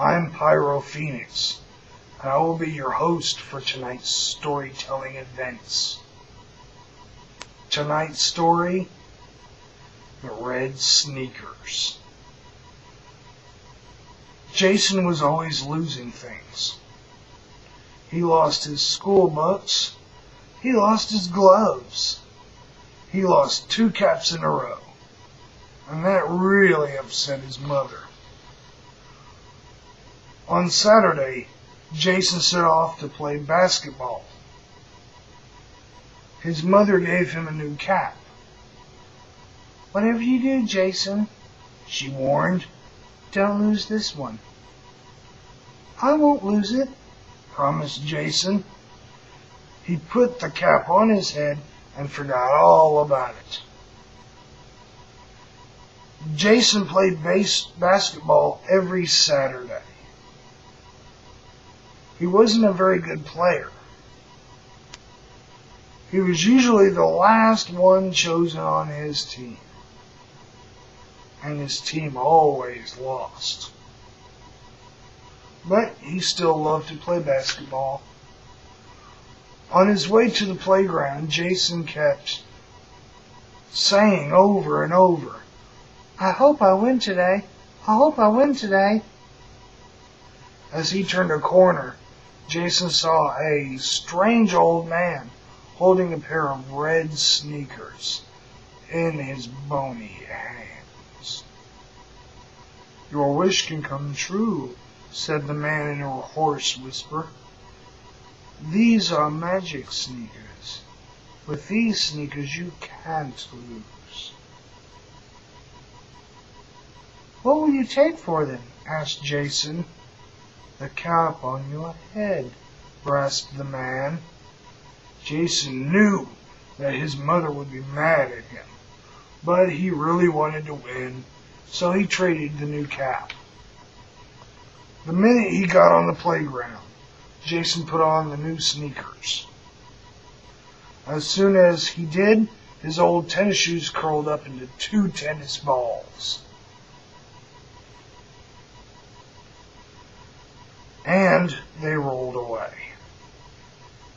I'm Pyro Phoenix, and I will be your host for tonight's storytelling events. Tonight's story, The Red Sneakers. Jason was always losing things. He lost his school books. He lost his gloves. He lost 2 caps in a row. And that really upset his mother. On Saturday, Jason set off to play basketball. His mother gave him a new cap. "Whatever you do, Jason," she warned, "don't lose this one." "I won't lose it," promised Jason. He put the cap on his head and forgot all about it. Jason played basketball every Saturday. He wasn't a very good player. He was usually the last one chosen on his team. And his team always lost. But he still loved to play basketball. On his way to the playground, Jason kept saying over and over, "I hope I win today. I hope I win today." As he turned a corner, Jason saw a strange old man holding a pair of red sneakers in his bony hands. "Your wish can come true," said the man in a hoarse whisper. "These are magic sneakers. With these sneakers you can't lose." "What will you take for them?" asked Jason. "The cap on your head," rasped the man. Jason knew that his mother would be mad at him, but he really wanted to win, so he traded the new cap. The minute he got on the playground, Jason put on the new sneakers. As soon as he did, his old tennis shoes curled up into 2 tennis balls. And they rolled away.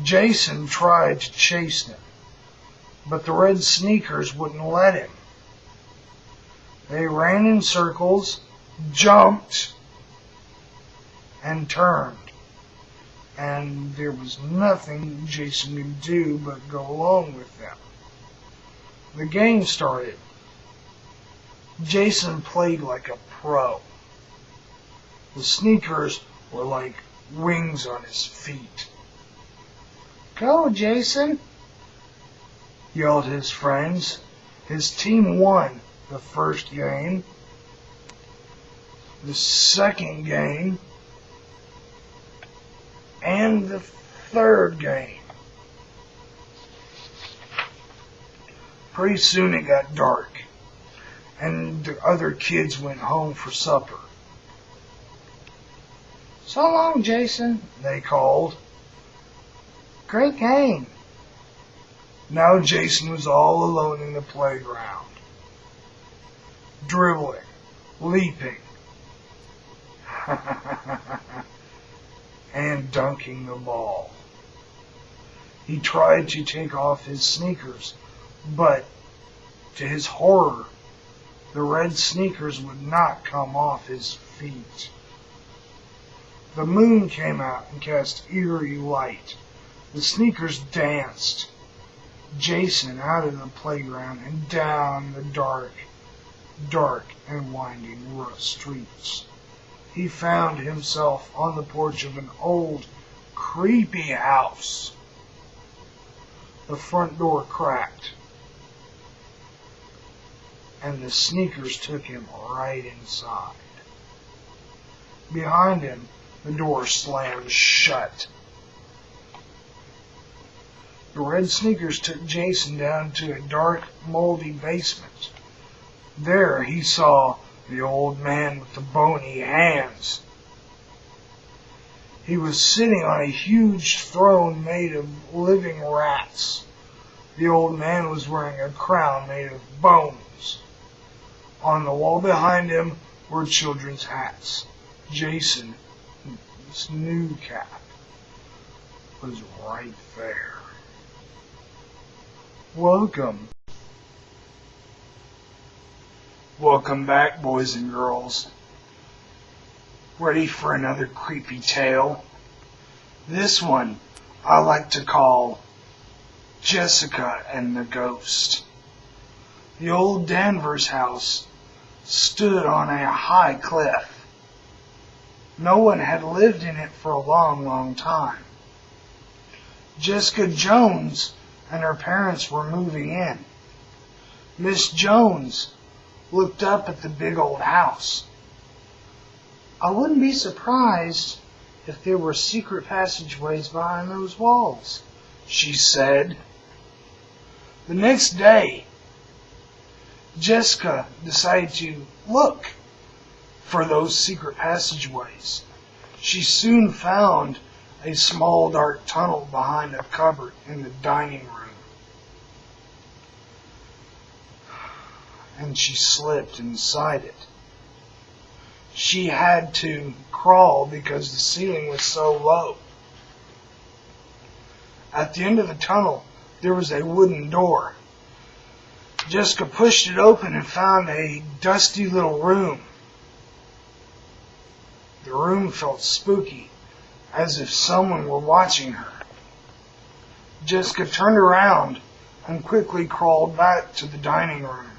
Jason tried to chase them, but the red sneakers wouldn't let him. They ran in circles, jumped, and turned. And there was nothing Jason could do but go along with them. The game started. Jason played like a pro. The sneakers were like wings on his feet. "Go, Jason!" yelled his friends. His team won the first game, the second game, and the third game. Pretty soon it got dark, and the other kids went home for supper. "So long, Jason," they called. "Great game." Now Jason was all alone in the playground, dribbling, leaping, and dunking the ball. He tried to take off his sneakers, but to his horror, the red sneakers would not come off his feet. The moon came out and cast eerie light. The sneakers danced Jason out of the playground and down the dark and winding streets. He found himself on the porch of an old, creepy house. The front door cracked, and the sneakers took him right inside. Behind him, the door slammed shut. The red sneakers took Jason down to a dark, moldy basement. There he saw the old man with the bony hands. He was sitting on a huge throne made of living rats. The old man was wearing a crown made of bones. On the wall behind him were children's hats. Jason's new cap was right there. Welcome. Welcome back, boys and girls. Ready for another creepy tale? This one I like to call Jessica and the Ghost. The old Danvers house stood on a high cliff. No one had lived in it for a long, long time. Jessica Jones and her parents were moving in. Miss Jones looked up at the big old house. I wouldn't be surprised if there were secret passageways behind those walls, she said. The next day, Jessica decided to look for those secret passageways. She soon found a small dark tunnel behind a cupboard in the dining room. And she slipped inside it. She had to crawl because the ceiling was so low. At the end of the tunnel, there was a wooden door. Jessica pushed it open and found a dusty little room. The room felt spooky, as if someone were watching her. Jessica turned around and quickly crawled back to the dining room.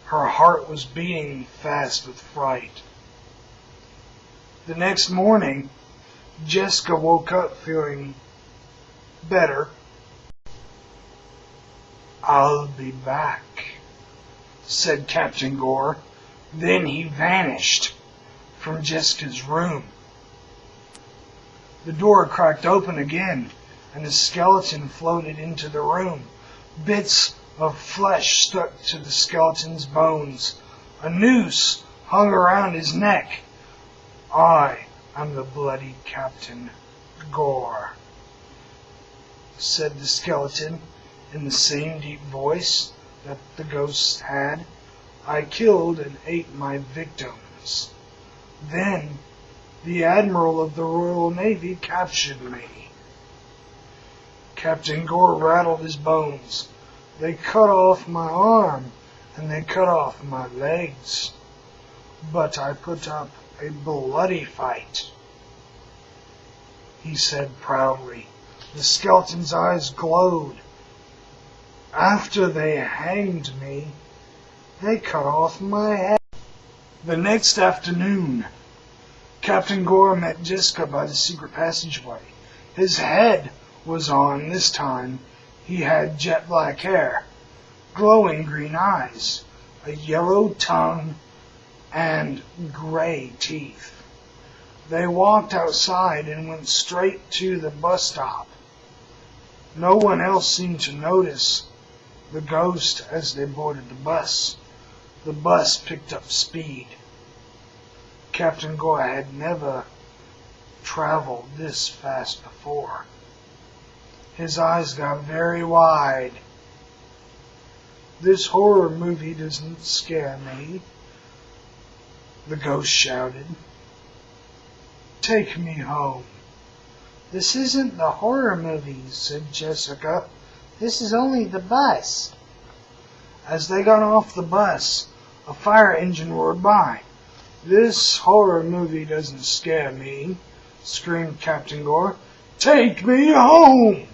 Her heart was beating fast with fright. The next morning, Jessica woke up feeling better. "I'll be back," said Captain Gore. Then he vanished from Jessica's room. The door cracked open again, and a skeleton floated into the room. Bits of flesh stuck to the skeleton's bones. A noose hung around his neck. "I am the bloody Captain Gore," said the skeleton in the same deep voice that the ghost had. "I killed and ate my victims. Then the Admiral of the Royal Navy captured me." Captain Gore rattled his bones. "They cut off my arm and they cut off my legs. But I put up a bloody fight," he said proudly. The skeleton's eyes glowed. "After they hanged me, they cut off my head." The next afternoon, Captain Gore met Jessica by the secret passageway. His head was on this time. He had jet black hair, glowing green eyes, a yellow tongue, and gray teeth. They walked outside and went straight to the bus stop. No one else seemed to notice the ghost as they boarded the bus. The bus picked up speed. Captain Gore had never traveled this fast before. His eyes got very wide. "This horror movie doesn't scare me," the ghost shouted. "Take me home." "This isn't the horror movie," said Jessica. "This is only the bus." As they got off the bus, a fire engine roared by. "This horror movie doesn't scare me," screamed Captain Gore. "Take me home!"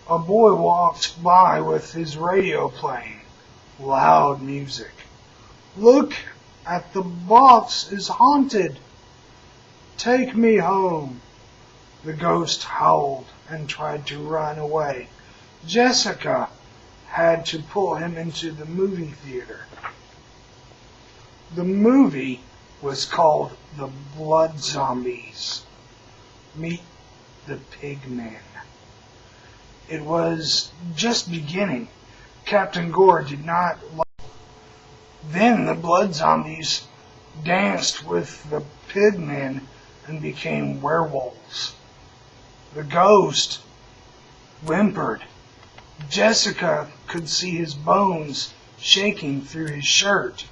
A boy walked by with his radio playing loud music. "Look at the box is haunted. Take me home." The ghost howled and tried to run away. Jessica had to pull him into the movie theater. The movie was called The Blood Zombies Meet the Pigmen. It was just beginning. Captain Gore did not like. Then the blood zombies danced with the pigmen and became werewolves. The ghost whimpered. Jessica could see his bones shaking through his shirt.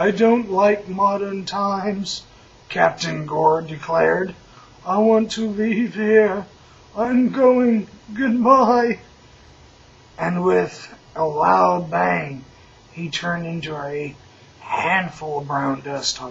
I don't like modern times, Captain Gore declared. I want to leave here. I'm going. Goodbye. And with a loud bang, he turned into a handful of brown dust on